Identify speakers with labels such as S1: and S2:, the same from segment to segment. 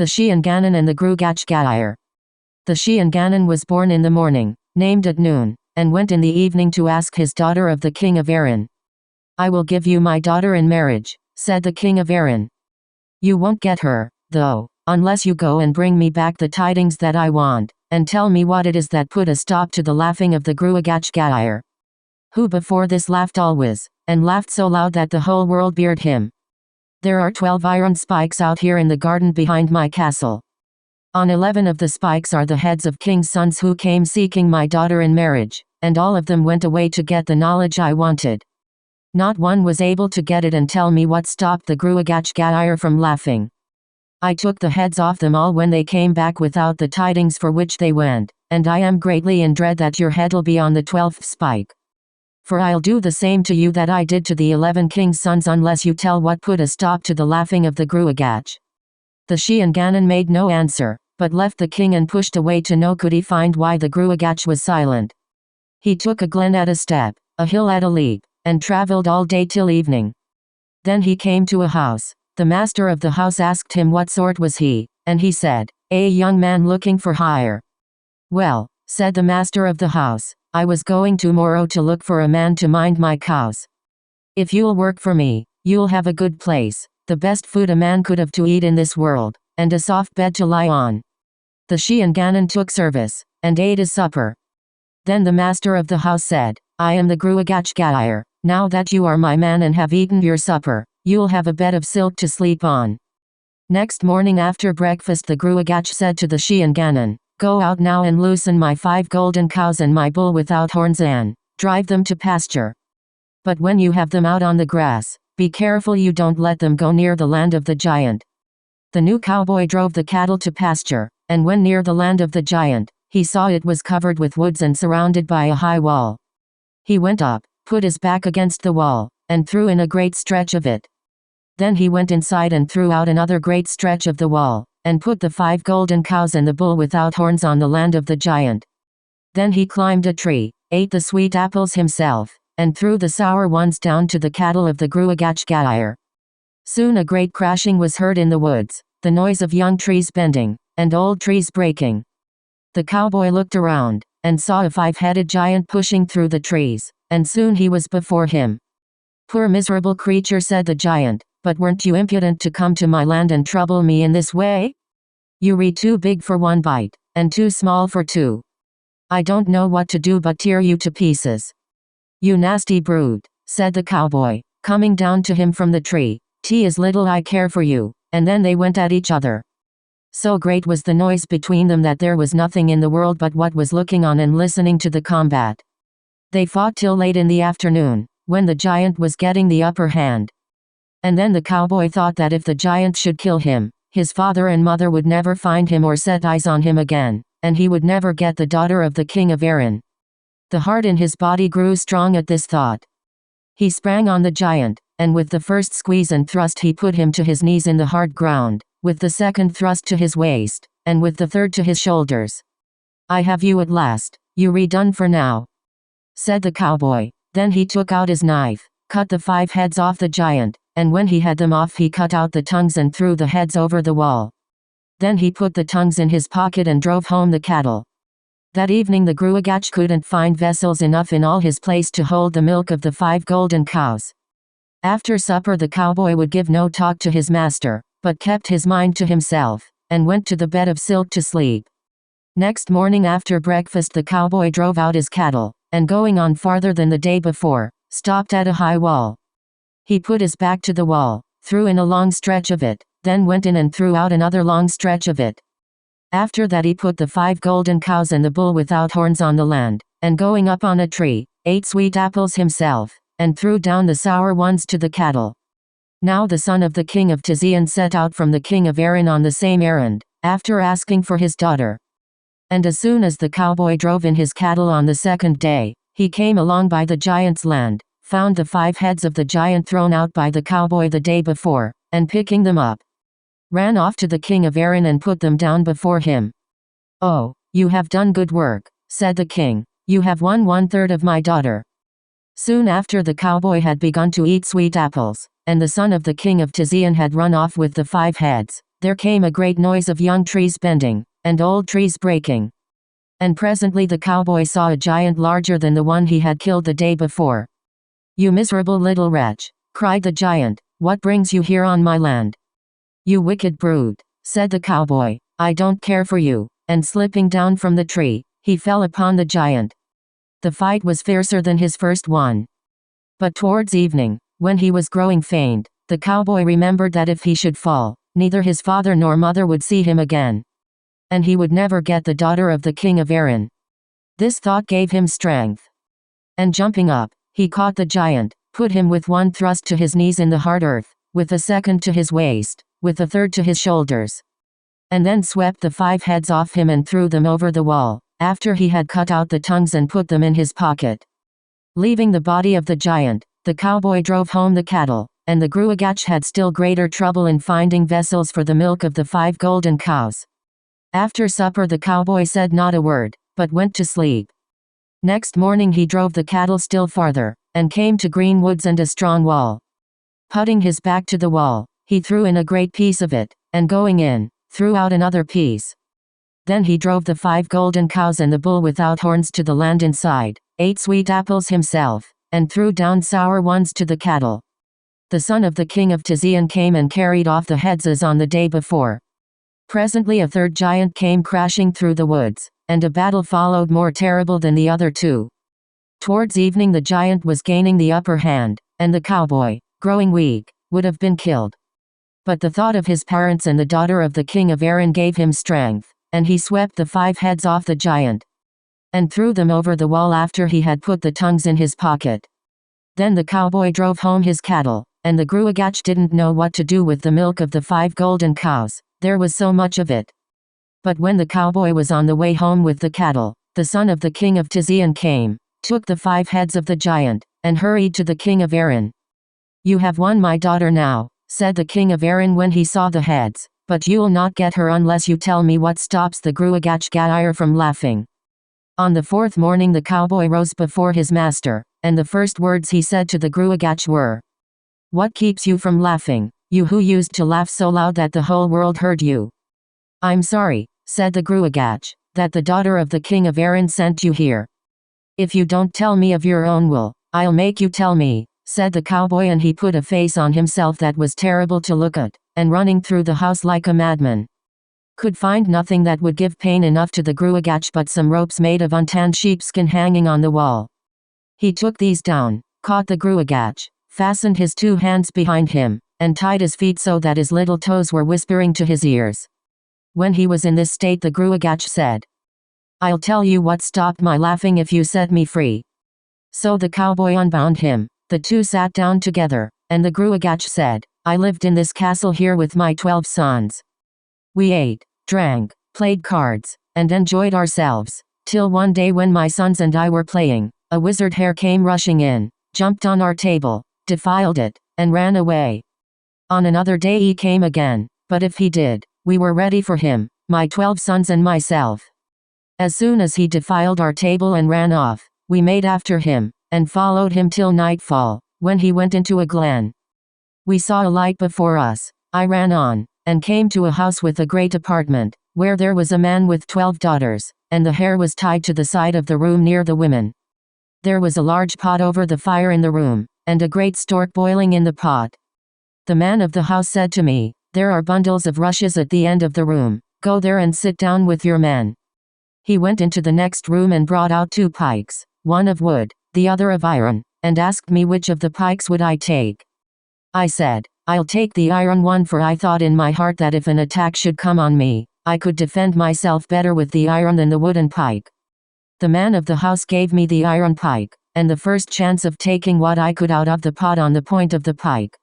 S1: The Shee and Gannon and the Grugach Gaire. The Shee and Gannon was born in the morning, named at noon, and went in the evening to ask his daughter of the king of Érenn. I will give you my daughter in marriage, said the king of Érenn. You won't get her, though, unless you go and bring me back the tidings that I want, and tell me what it is that put a stop to the laughing of the Grugach Gaire. Who before this laughed always, and laughed so loud that the whole world beard him. There are 12 iron spikes out here in the garden behind my castle. On 11 of the spikes are the heads of king's sons who came seeking my daughter in marriage, and all of them went away to get the knowledge I wanted. Not one was able to get it and tell me what stopped the Grugach Gaire from laughing. I took the heads off them all when they came back without the tidings for which they went, and I am greatly in dread that your head'll be on the 12th spike. For I'll do the same to you that I did to the 11 king's sons unless you tell what put a stop to the laughing of the Grugach. The Shee and Gannon made no answer, but left the king and pushed away to know could he find why the Grugach was silent. He took a glen at a step, a hill at a leap, and travelled all day till evening. Then he came to a house. The master of the house asked him what sort was he, and he said, "A young man looking for hire." "Well," said the master of the house, "I was going tomorrow to look for a man to mind my cows. If you'll work for me, you'll have a good place, the best food a man could have to eat in this world, and a soft bed to lie on." The Shee and Gannon took service, and ate his supper. Then the master of the house said, "I am the Grugach Gaire. Now that you are my man and have eaten your supper, you'll have a bed of silk to sleep on." Next morning after breakfast the Grugach said to the Shee and Gannon, "Go out now and loosen my 5 golden cows and my bull without horns and drive them to pasture. But when you have them out on the grass, be careful you don't let them go near the land of the giant." The new cowboy drove the cattle to pasture, and when near the land of the giant, he saw it was covered with woods and surrounded by a high wall. He went up, put his back against the wall, and threw in a great stretch of it. Then he went inside and threw out another great stretch of the wall, and put the 5 golden cows and the bull without horns on the land of the giant. Then he climbed a tree, ate the sweet apples himself, and threw the sour ones down to the cattle of the Grugach Gaire. Soon a great crashing was heard in the woods, the noise of young trees bending, and old trees breaking. The cowboy looked around, and saw a 5-headed giant pushing through the trees, and soon he was before him. "Poor miserable creature," said the giant, "but weren't you impudent to come to my land and trouble me in this way? You re too big for one bite, and too small for two. I don't know what to do but tear you to pieces." "You nasty brute," said the cowboy, coming down to him from the tree, "'Tis little I care for you." And then they went at each other. So great was the noise between them that there was nothing in the world but what was looking on and listening to the combat. They fought till late in the afternoon, when the giant was getting the upper hand. And then the cowboy thought that if the giant should kill him, his father and mother would never find him or set eyes on him again, and he would never get the daughter of the king of Érenn. The heart in his body grew strong at this thought. He sprang on the giant, and with the first squeeze and thrust he put him to his knees in the hard ground, with the second thrust to his waist, and with the third to his shoulders. "I have you at last, you re done for now," said the cowboy. Then he took out his knife, cut the 5 heads off the giant, and when he had them off he cut out the tongues and threw the heads over the wall. Then he put the tongues in his pocket and drove home the cattle. That evening the Grugach couldn't find vessels enough in all his place to hold the milk of the 5 golden cows. After supper the cowboy would give no talk to his master, but kept his mind to himself, and went to the bed of silk to sleep. Next morning after breakfast the cowboy drove out his cattle, and going on farther than the day before, stopped at a high wall. He put his back to the wall, threw in a long stretch of it, then went in and threw out another long stretch of it. After that he put the 5 golden cows and the bull without horns on the land, and going up on a tree, ate sweet apples himself, and threw down the sour ones to the cattle. Now the son of the king of Tizian set out from the king of Érenn on the same errand, after asking for his daughter. And as soon as the cowboy drove in his cattle on the 2nd day, he came along by the giant's land, found the 5 heads of the giant thrown out by the cowboy the day before, and picking them up, ran off to the king of Érenn and put them down before him. "Oh, you have done good work," said the king. "You have won 1/3 of my daughter." Soon after the cowboy had begun to eat sweet apples, and the son of the king of Tizian had run off with the 5 heads. there came a great noise of young trees bending, and old trees breaking. And presently the cowboy saw a giant larger than the one he had killed the day before. "You miserable little wretch," cried the giant, "what brings you here on my land?" "You wicked brute," said the cowboy, "I don't care for you," and slipping down from the tree, he fell upon the giant. The fight was fiercer than his first one. But towards evening, when he was growing faint, the cowboy remembered that if he should fall, neither his father nor mother would see him again. And he would never get the daughter of the king of Érenn. This thought gave him strength. And jumping up, he caught the giant, put him with one thrust to his knees in the hard earth, with a second to his waist, with a third to his shoulders. And then swept the 5 heads off him and threw them over the wall, after he had cut out the tongues and put them in his pocket. Leaving the body of the giant, the cowboy drove home the cattle, and the Grugach had still greater trouble in finding vessels for the milk of the 5 golden cows. After supper the cowboy said not a word, but went to sleep. Next morning he drove the cattle still farther, and came to green woods and a strong wall. Putting his back to the wall, he threw in a great piece of it, and going in, threw out another piece. Then he drove the 5 golden cows and the bull without horns to the land inside, ate sweet apples himself, and threw down sour ones to the cattle. The son of the king of Tizian came and carried off the heads as on the day before. Presently a third giant came crashing through the woods, and a battle followed more terrible than the other 2. Towards evening the giant was gaining the upper hand, and the cowboy, growing weak, would have been killed. But the thought of his parents and the daughter of the king of Érenn gave him strength, and he swept the 5 heads off the giant, and threw them over the wall after he had put the tongues in his pocket. Then the cowboy drove home his cattle, and the Grugach didn't know what to do with the milk of the 5 golden cows, there was so much of it. But when the cowboy was on the way home with the cattle, the son of the king of Tizian came, took the 5 heads of the giant, and hurried to the king of Érenn. "You have won my daughter now," said the king of Érenn when he saw the heads, "but you'll not get her unless you tell me what stops the Grugach Gaire from laughing." On the 4th morning the cowboy rose before his master, and the first words he said to the Grugach were, "What keeps you from laughing, you who used to laugh so loud that the whole world heard you?" "I'm sorry," said the Grugach, "that the daughter of the king of Érenn sent you here." "If you don't tell me of your own will, I'll make you tell me," said the cowboy, and he put a face on himself that was terrible to look at, and running through the house like a madman. Could find nothing that would give pain enough to the Grugach but some ropes made of untanned sheepskin hanging on the wall. He took these down, caught the Grugach, fastened his 2 hands behind him, and tied his feet so that his little toes were whispering to his ears. When he was in this state the Grugach said, "I'll tell you what stopped my laughing if you set me free." So the cowboy unbound him, the 2 sat down together, and the Grugach said, "I lived in this castle here with my 12 sons. We ate, drank, played cards, and enjoyed ourselves, till one day when my sons and I were playing, a wizard hare came rushing in, jumped on our table, defiled it, and ran away. On another day he came again, but if he did, we were ready for him, my 12 sons and myself. As soon as he defiled our table and ran off, we made after him, and followed him till nightfall, when he went into a glen. We saw a light before us. I ran on, and came to a house with a great apartment, where there was a man with 12 daughters, and the hare was tied to the side of the room near the women. There was a large pot over the fire in the room, and a great stork boiling in the pot. The man of the house said to me, "There are bundles of rushes at the end of the room, go there and sit down with your men." He went into the next room and brought out 2 pikes, one of wood, the other of iron, and asked me which of the pikes would I take. I said, "I'll take the iron one," for I thought in my heart that if an attack should come on me, I could defend myself better with the iron than the wooden pike. The man of the house gave me the iron pike, and the first chance of taking what I could out of the pot on the point of the pike.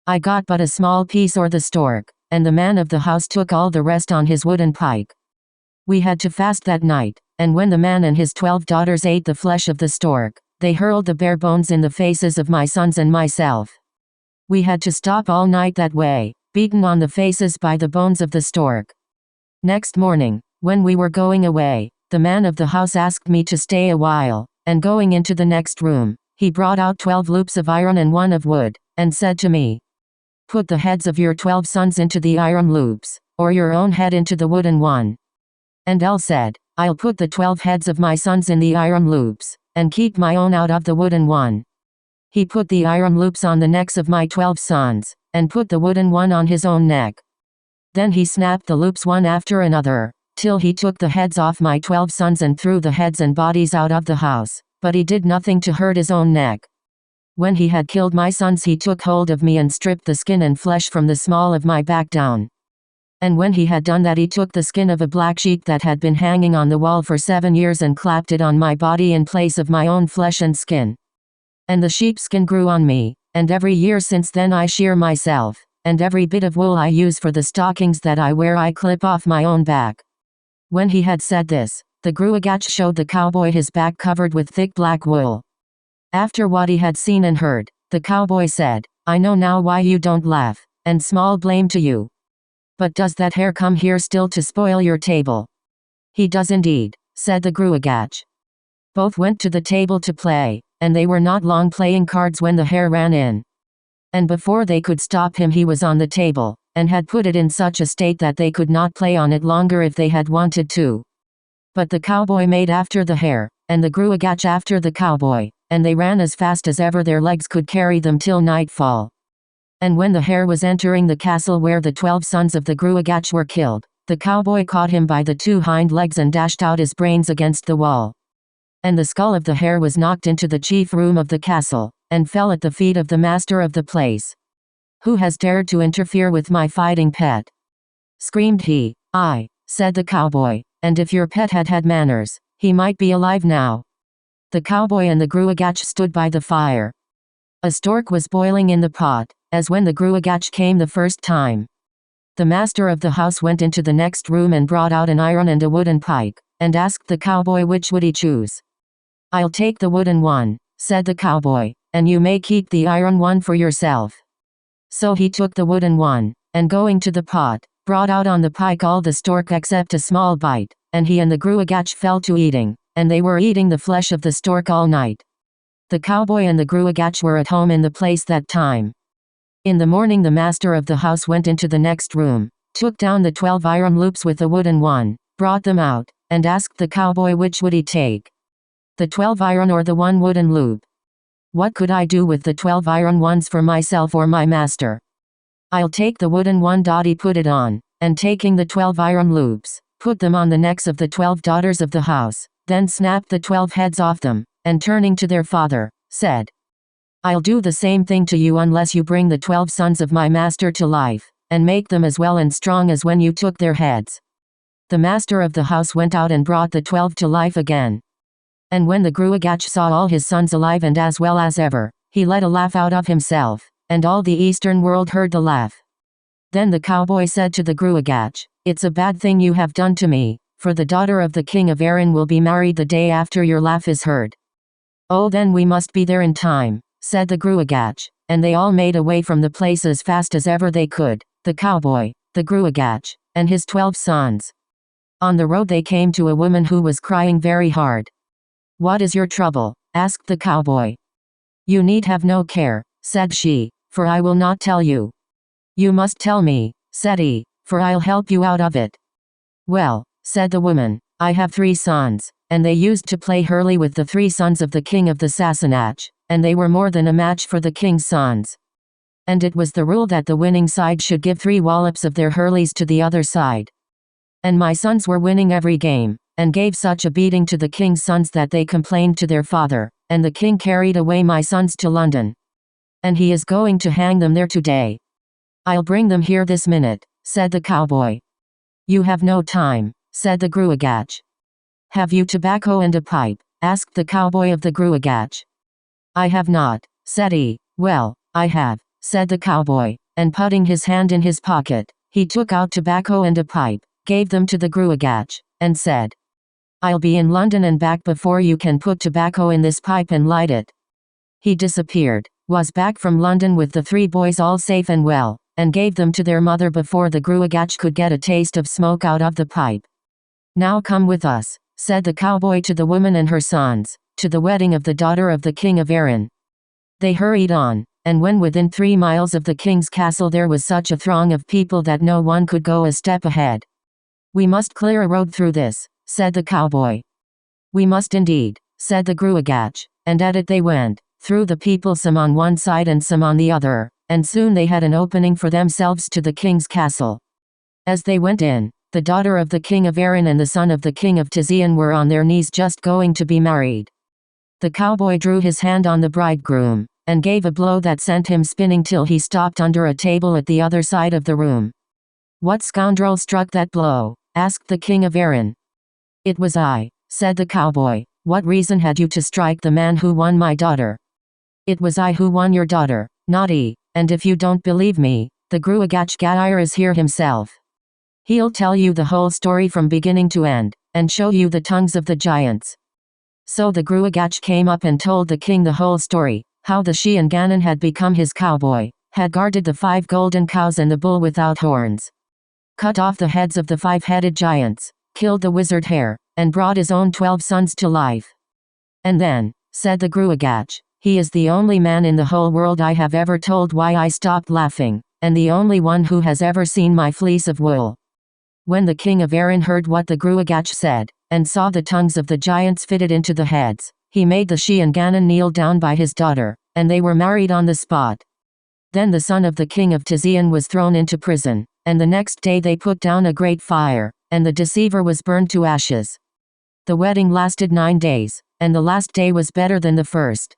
S1: I got but a small piece or the stork, and the man of the house took all the rest on his wooden pike. We had to fast that night, and when the man and his 12 daughters ate the flesh of the stork, they hurled the bare bones in the faces of my sons and myself. We had to stop all night that way, beaten on the faces by the bones of the stork. Next morning, when we were going away, the man of the house asked me to stay a while, and going into the next room, he brought out 12 loops of iron and one of wood, and said to me, Put the heads of your 12 sons into the iron loops, or your own head into the wooden one. And El said, I'll put the 12 heads of my sons in the iron loops, and keep my own out of the wooden one. He put the iron loops on the necks of my 12 sons, and put the wooden one on his own neck. Then he snapped the loops one after another, till he took the heads off my 12 sons and threw the heads and bodies out of the house, but he did nothing to hurt his own neck. When he had killed my sons, he took hold of me and stripped the skin and flesh from the small of my back down. And when he had done that, he took the skin of a black sheep that had been hanging on the wall for 7 years and clapped it on my body in place of my own flesh and skin. And the sheepskin grew on me, and every year since then I shear myself, and every bit of wool I use for the stockings that I wear I clip off my own back. When he had said this, the Grugach showed the cowboy his back covered with thick black wool. After what he had seen and heard, the cowboy said, I know now why you don't laugh, and small blame to you. But does that hare come here still to spoil your table? He does indeed, said the Grugach. Both went to the table to play, and they were not long playing cards when the hare ran in. And before they could stop him he was on the table, and had put it in such a state that they could not play on it longer if they had wanted to. But the cowboy made after the hare, and the Grugach after the cowboy, and they ran as fast as ever their legs could carry them till nightfall. And when the hare was entering the castle where the 12 sons of the Grugach were killed, the cowboy caught him by the 2 hind legs and dashed out his brains against the wall. And the skull of the hare was knocked into the chief room of the castle, and fell at the feet of the master of the place. Who has dared to interfere with my fighting pet? Screamed he. I, said the cowboy, and if your pet had had manners, he might be alive now. The cowboy and the Grugach stood by the fire. A stork was boiling in the pot, as when the Grugach came the first time. The master of the house went into the next room and brought out an iron and a wooden pike, and asked the cowboy which would he choose. I'll take the wooden one, said the cowboy, and you may keep the iron one for yourself. So he took the wooden one, and going to the pot, brought out on the pike all the stork except a small bite, and he and the Grugach fell to eating, and they were eating the flesh of the stork all night. The cowboy and the Grugach were at home in the place that time. In the morning the master of the house went into the next room, took down the 12 iron loops with the wooden one, brought them out, and asked the cowboy which would he take. The 12 iron or the 1 wooden loop? What could I do with the 12 iron ones for myself or my master? I'll take the wooden one. He put it on, and taking the 12 iron loops, put them on the necks of the 12 daughters of the house, then snapped the 12 heads off them, and turning to their father, said, I'll do the same thing to you unless you bring the 12 sons of my master to life, and make them as well and strong as when you took their heads. The master of the house went out and brought the 12 to life again. And when the Grugach saw all his sons alive and as well as ever, he let a laugh out of himself, and all the eastern world heard the laugh. Then the cowboy said to the Grugach, It's a bad thing you have done to me, for the daughter of the king of Érenn will be married the day after your laugh is heard. Oh, then we must be there in time, said the Grugach, and they all made away from the place as fast as ever they could, the cowboy, the Grugach, and his 12 sons. On the road they came to a woman who was crying very hard. What is your trouble? Asked the cowboy. You need have no care, said she, for I will not tell you. You must tell me, said he, for I'll help you out of it. Well, said the woman, I have 3 sons, and they used to play hurley with the 3 sons of the king of the Sassenach, and they were more than a match for the king's sons. And it was the rule that the winning side should give 3 wallops of their hurleys to the other side. And my sons were winning every game, and gave such a beating to the king's sons that they complained to their father, and the king carried away my sons to London. And he is going to hang them there today. I'll bring them here this minute, said the cowboy. You have no time, said the Grugach. Have you tobacco and a pipe? Asked the cowboy of the Grugach. I have not, said he. Well, I have, said the cowboy, and putting his hand in his pocket, he took out tobacco and a pipe, gave them to the Grugach, and said, I'll be in London and back before you can put tobacco in this pipe and light it. He disappeared, was back from London with the 3 boys all safe and well, and gave them to their mother before the Grugach could get a taste of smoke out of the pipe. Now come with us, said the cowboy to the woman and her sons, to the wedding of the daughter of the king of Érenn. They hurried on, and when within 3 miles of the king's castle there was such a throng of people that no one could go a step ahead. "We must clear a road through this," said the cowboy. "We must indeed," said the Grugach, and at it they went, through the people, some on one side and some on the other, and soon they had an opening for themselves to the king's castle. As they went in, the daughter of the king of Érenn and the son of the king of Tizian were on their knees just going to be married. The cowboy drew his hand on the bridegroom, and gave a blow that sent him spinning till he stopped under a table at the other side of the room. "What scoundrel struck that blow?" asked the king of Érenn. "It was I," said the cowboy. "What reason had you to strike the man who won my daughter?" "It was I who won your daughter, not he, and if you don't believe me, the Grugach Gaire is here himself. He'll tell you the whole story from beginning to end, and show you the tongues of the giants." So the Grugach came up and told the king the whole story, how the Shee and Gannon had become his cowboy, had guarded the 5 golden cows and the bull without horns, cut off the heads of the 5-headed giants, killed the wizard hare, and brought his own 12 sons to life. "And then," said the Grugach, "he is the only man in the whole world I have ever told why I stopped laughing, and the only one who has ever seen my fleece of wool." When the king of Érenn heard what the Grugach said, and saw the tongues of the giants fitted into the heads, he made the Shee and Gannon kneel down by his daughter, and they were married on the spot. Then the son of the king of Tizian was thrown into prison, and the next day they put down a great fire, and the deceiver was burned to ashes. The wedding lasted 9 days, and the last day was better than the first.